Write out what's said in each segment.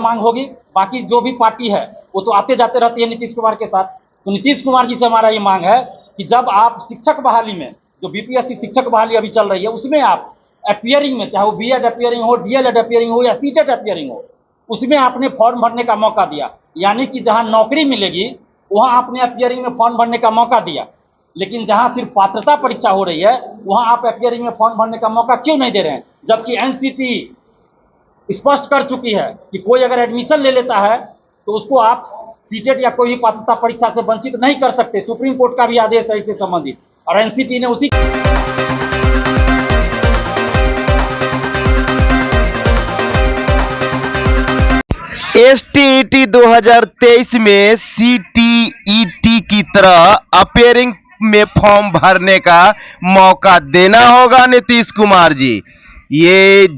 मांग होगी। बाकी जो भी पार्टी है वो तो आते जाते रहती है नीतीश कुमार के साथ। तो नीतीश कुमार जी से हमारा ये मांग है कि जब आप शिक्षक बहाली में, जो बीपीएससी शिक्षक बहाली अभी चल रही है, उसमें आप अपियरिंग में, चाहे वो बीएड अपियरिंग हो, डीएलएड अपियरिंग हो या सीटेट अपियरिंग हो, उसमें आपने फॉर्म भरने का मौका दिया। यानी कि जहां नौकरी मिलेगी वहां आपने अपियरिंग में फॉर्म भरने का मौका दिया, लेकिन जहां सिर्फ पात्रता परीक्षा हो रही है वहां आप अपियरिंग में फॉर्म भरने का मौका क्यों नहीं दे रहे हैं? जबकि एनसीटी स्पष्ट कर चुकी है कि कोई अगर एडमिशन ले लेता है तो उसको आप सीटेट या कोई भी पात्रता परीक्षा से वंचित नहीं कर सकते। सुप्रीम कोर्ट का भी आदेश है इससे संबंधित, और एनसीटी ने उसी एसटीईटी 2023 में सीटीईटी की तरह अपेयरिंग में फॉर्म भरने का मौका देना होगा नीतीश कुमार जी। ये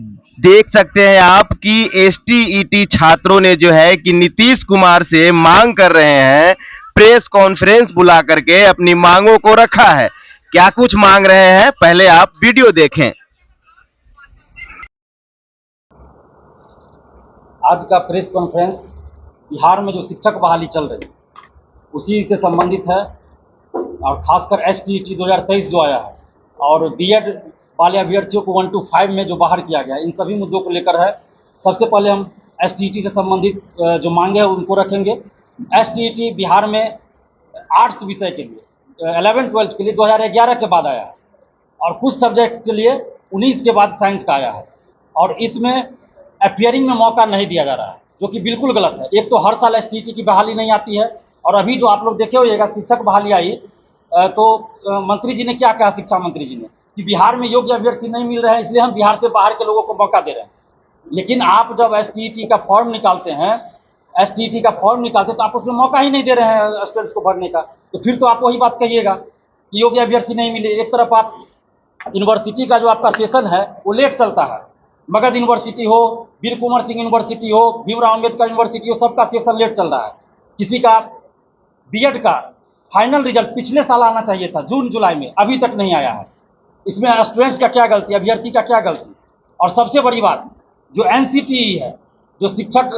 देख सकते हैं आप कि एसटीईटी छात्रों ने जो है कि नीतीश कुमार से मांग कर रहे हैं, प्रेस कॉन्फ्रेंस बुला करके अपनी मांगों को रखा है। क्या कुछ मांग रहे हैं, पहले आप वीडियो देखें। आज का प्रेस कॉन्फ्रेंस बिहार में जो शिक्षक बहाली चल रही है उसी से संबंधित है, और खासकर एसटीईटी 2023 जो आया है और बीएड वाले अभ्यर्थियों को 1 to 5 में जो बाहर किया गया, इन सभी मुद्दों को लेकर है। सबसे पहले हम एसटीईटी से संबंधित जो मांगे हैं उनको रखेंगे। एसटीईटी बिहार में आर्ट्स विषय के लिए 11-12 के लिए 2011 के बाद आया है, और कुछ सब्जेक्ट के लिए 19 के बाद साइंस का आया है, और इसमें अपियरिंग में मौका नहीं दिया जा रहा है, जो कि बिल्कुल गलत है। एक तो हर साल एसटीईटी की बहाली नहीं आती है, और अभी जो आप लोग देखे होइएगा शिक्षक बहाली आई तो मंत्री जी ने क्या कहा, शिक्षा मंत्री जी ने, कि बिहार में योग्य अभ्यर्थी नहीं मिल रहे हैं इसलिए हम बिहार से बाहर के लोगों को मौका दे रहे हैं। लेकिन आप जब एसटीईटी का फॉर्म निकालते हैं, तो आप उसमें मौका ही नहीं दे रहे हैं स्टूडेंट्स को भरने का, तो फिर तो आप वही बात कहिएगा कि योग्य अभ्यर्थी नहीं मिले। एक तरफ आप यूनिवर्सिटी का जो आपका सेशन है वो लेट चलता है, मगध यूनिवर्सिटी हो, वीर कुंवर सिंह यूनिवर्सिटी हो, भीमराव अम्बेडकर यूनिवर्सिटी हो, सबका सेशन लेट चल रहा है। किसी का बीएड का फाइनल रिजल्ट पिछले साल आना चाहिए था, जून जुलाई में, अभी तक नहीं आया है। इसमें स्टूडेंट्स का क्या गलती, अभ्यर्थी का क्या गलती? और सबसे बड़ी बात, जो एनसीटीई है, जो शिक्षक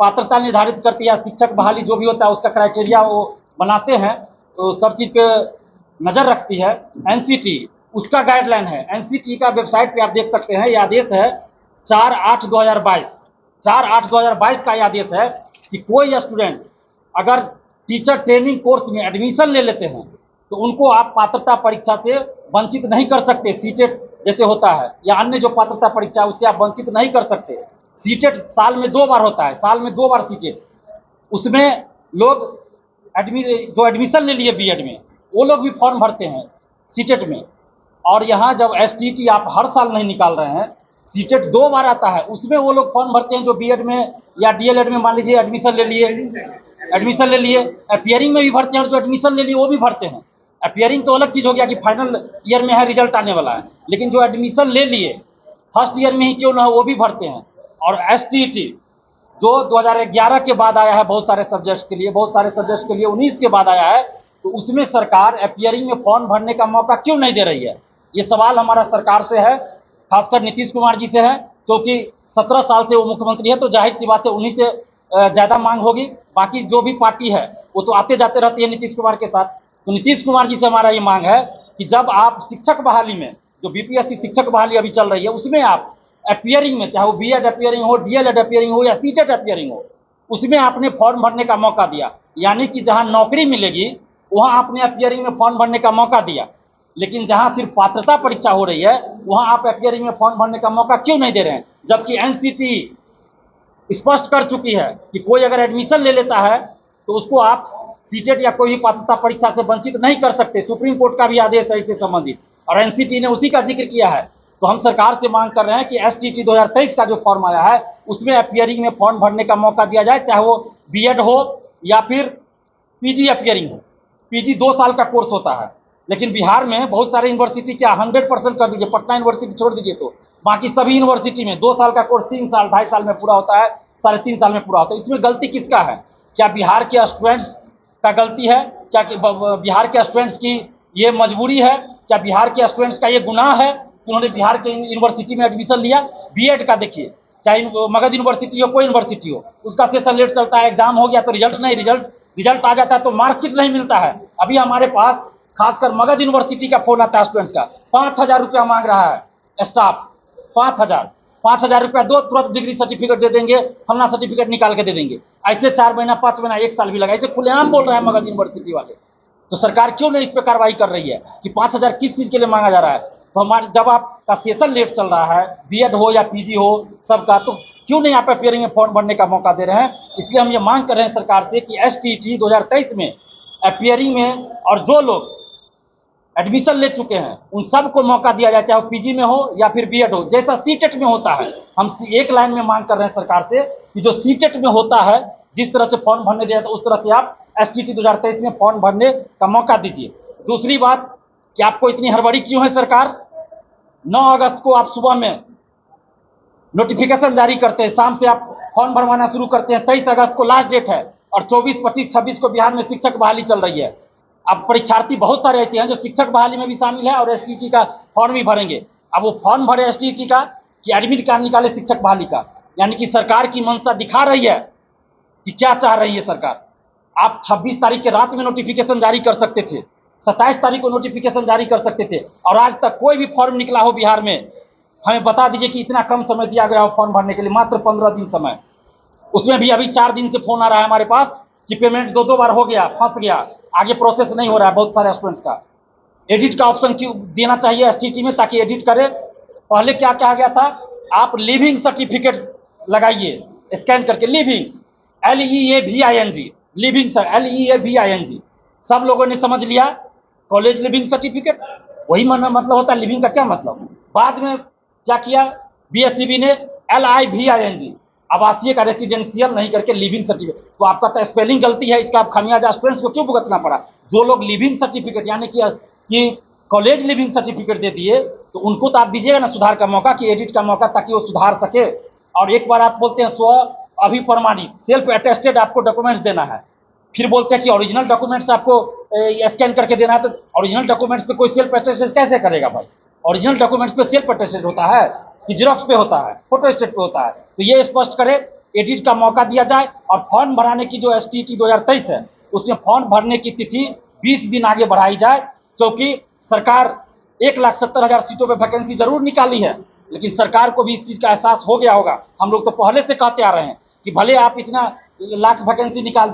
पात्रता निर्धारित करती है, शिक्षक बहाली जो भी होता है उसका क्राइटेरिया वो बनाते हैं, तो सब चीज़ पे नज़र रखती है एनसीटीई, उसका गाइडलाइन है। एनसीटीई का वेबसाइट पे आप देख सकते हैं, ये आदेश है 4/8/2022 का ये आदेश है कि कोई स्टूडेंट अगर टीचर ट्रेनिंग कोर्स में एडमिशन ले लेते हैं तो उनको आप पात्रता परीक्षा से वंचित नहीं कर सकते। सीटेट जैसे होता है या अन्य जो पात्रता परीक्षा उससे आप वंचित नहीं कर सकते। सीटेट साल में 2 बार होता है, साल में 2 बार सीटेट, उसमें लोग जो एडमिशन ले लिए बीएड में वो लोग भी फॉर्म भरते हैं सीटेट में। और यहाँ जब एसटीईटी आप हर साल नहीं निकाल रहे हैं, सीटेट 2 बार आता है, उसमें वो लोग फॉर्म भरते हैं जो बीएड में या डीएलएड में मान लीजिए एडमिशन ले लिए, अपियरिंग में भी भरते हैं, और जो एडमिशन ले लिए वो भी भरते हैं। अपियरिंग तो अलग चीज़ हो गया कि फाइनल ईयर में है, रिजल्ट आने वाला है, लेकिन जो एडमिशन ले लिए फर्स्ट ईयर में ही क्यों ना हो वो भी भरते हैं। और एसटीईटी जो 2011 के बाद आया है बहुत सारे सब्जेक्ट्स के लिए, 19 के बाद आया है, तो उसमें सरकार अपियरिंग में फॉर्म भरने का मौका क्यों नहीं दे रही है? ये सवाल हमारा सरकार से है, खासकर नीतीश कुमार जी से है, क्योंकि 17 साल से वो मुख्यमंत्री है, तो जाहिर सी बात है उन्हीं से ज़्यादा मांग होगी। बाकी जो भी पार्टी है वो तो आते जाते रहती है नीतीश कुमार के साथ। तो नीतीश कुमार जी से हमारा ये मांग है कि जब आप शिक्षक बहाली में, जो बीपीएससी शिक्षक बहाली अभी चल रही है, उसमें आप अपियरिंग में, चाहे वो बीएड अपियरिंग हो, डीएलएड अपियरिंग हो या सीटेट अपियरिंग हो, उसमें आपने फॉर्म भरने का मौका दिया। यानी कि जहां नौकरी मिलेगी वहां आपने अपियरिंग में फॉर्म भरने का मौका दिया, लेकिन जहां सिर्फ पात्रता परीक्षा हो रही है वहां आप अपियरिंग में फॉर्म भरने का मौका क्यों नहीं दे रहे हैं? जबकि एनसीटी स्पष्ट कर चुकी है कि कोई अगर एडमिशन ले लेता है तो उसको आप सीटेट या कोई भी पात्रता परीक्षा से वंचित नहीं कर सकते। सुप्रीम कोर्ट का भी आदेश है इससे संबंधित, और एनसीटी ने उसी का जिक्र किया है। तो हम सरकार से मांग कर रहे हैं कि एसटीईटी 2023 का जो फॉर्म आया है उसमें अपियरिंग में फॉर्म भरने का मौका दिया जाए, चाहे वो बीएड हो या फिर पीजी अपियरिंग हो। पीजी 2 साल का कोर्स होता है, लेकिन बिहार में बहुत सारे यूनिवर्सिटी क्या 100% कर दीजिए, पटना यूनिवर्सिटी छोड़ दीजिए, तो बाकी सभी यूनिवर्सिटी में 2 साल का कोर्स 3 साल 2.5 साल में पूरा होता है, 3.5 साल में पूरा होता है। इसमें गलती किसका है? क्या बिहार के स्टूडेंट्स का गलती है? क्या बिहार के स्टूडेंट्स की ये मजबूरी है? क्या बिहार के स्टूडेंट्स का ये गुनाह है कि उन्होंने बिहार के यूनिवर्सिटी में एडमिशन लिया? बीएड का देखिए, चाहे वो मगध यूनिवर्सिटी हो, कोई यूनिवर्सिटी हो, उसका सेशन लेट चलता है, एग्जाम हो गया तो रिजल्ट नहीं, रिजल्ट आ जाता है तो मार्कशीट नहीं मिलता है। अभी हमारे पास खासकर मगध यूनिवर्सिटी का फोन आता है स्टूडेंट्स का, 5,000 रुपया मांग रहा है स्टाफ, 5,000 रुपया दो, तुरंत डिग्री सर्टिफिकेट दे देंगे, फलना सर्टिफिकेट निकाल के दे देंगे। ऐसे 4 महीना, 5 महीना, 1 साल भी लगा, ऐसे खुलेआम बोल रहे हैं मगध यूनिवर्सिटी वाले। तो सरकार क्यों नहीं इस पर कार्रवाई कर रही है कि 5,000 किस चीज के लिए मांगा जा रहा है? तो हमारे जब आपका सेशन लेट चल रहा है, बीएड हो या पीजी हो सबका, तो क्यों नहीं आप अपियरिंग में फॉर्म भरने का मौका दे रहे हैं? इसलिए हम ये मांग कर रहे हैं सरकार से कि एसटीईटी 2023 में अपियरिंग में और जो लोग एडमिशन ले चुके हैं उन सबको मौका दिया जाए, चाहे वो पीजी में हो या फिर बीएड हो, जैसा सीटेट में होता है। हम एक लाइन में मांग कर रहे हैं सरकार से कि जो सीटेट में होता है, जिस तरह से फॉर्म भरने दिया, तो उस तरह से आप एसटीईटी 2023 में फॉर्म भरने का मौका दीजिए। दूसरी बात कि आपको इतनी हड़बड़ी क्यों है सरकार? 9 अगस्त को आप सुबह में नोटिफिकेशन जारी करते हैं, शाम से आप फॉर्म भरवाना शुरू करते हैं, 23 अगस्त को लास्ट डेट है और 24, 25, 26 को बिहार में शिक्षक बहाली चल रही है। अब परीक्षार्थी बहुत सारे ऐसे हैं जो शिक्षक बहाली में भी शामिल है और एसटीईटी का फॉर्म भी भरेंगे। अब वो फॉर्म भरे एसटीईटी का कि एडमिट कार्ड निकाले शिक्षक बहाली का, यानी कि सरकार की मंशा दिखा रही है कि क्या चाह रही है सरकार। आप 26 तारीख के रात में नोटिफिकेशन जारी कर सकते थे, 27 तारीख को नोटिफिकेशन जारी कर सकते थे, और आज तक कोई भी फॉर्म निकला हो बिहार में, हमें बता दीजिए कि इतना कम समय दिया गया हो फॉर्म भरने के लिए, मात्र 15 दिन समय। उसमें भी अभी 4 दिन से फोन आ रहा है हमारे पास कि पेमेंट 2 बार हो गया, फंस गया, आगे प्रोसेस नहीं हो रहा है बहुत सारे स्टूडेंट्स का। एडिट का ऑप्शन क्यों देना चाहिए एसटीईटी में, ताकि एडिट करे। पहले क्या कहा गया था, आप लिविंग सर्टिफिकेट लगाइए स्कैन करके, living LEAVING, living sir LEAVING, सब लोगों ने समझ लिया कॉलेज लिविंग सर्टिफिकेट, वही मतलब होता है लिविंग का क्या मतलब। बाद में क्या किया बीएससीबी ने, LIVING, आवासीय का रेसिडेंशियल नहीं करके लिविंग सर्टिफिकेट। तो आपका तो स्पेलिंग गलती है, इसका आप खामियाजा स्टूडेंट्स को क्यों भुगतना पड़ा? जो लोग लिविंग सर्टिफिकेट यानी कि कॉलेज लिविंग सर्टिफिकेट दे दिए, तो उनको तो आप दीजिएगा ना सुधार का मौका, कि एडिट का मौका, ताकि वो सुधार सके। और एक बार आप बोलते हैं स्व अभिप्रमाणित, सेल्फ अटेस्टेड आपको डॉक्यूमेंट्स देना है, फिर बोलते हैं कि ओरिजिनल डॉक्यूमेंट्स आपको स्कैन करके देना है। तो ओरिजिनल डॉक्यूमेंट्स पे कोई सेल्फ अटेस्टेड कैसे करेगा भाई? ओरिजिनल डॉक्यूमेंट्स पे सेल्फ अटेस्टेड होता है कि जेरॉक्स पे होता है, फोटो स्टेट पे होता है? तो ये स्पष्ट करे, एडिट का मौका दिया जाए। और फॉर्म भराने की जो एसटीईटी 2023 है, उसमें फॉर्म भरने की तिथि 20 दिन आगे बढ़ाई जाए, क्योंकि सरकार 1,70,000 सीटों पे वैकेंसी जरूर निकाली है, लेकिन सरकार को भी इस चीज का एहसास हो गया होगा। हम लोग तो पहले से कहते आ रहे हैं कि भले आप इतना लाख वैकेंसी निकाल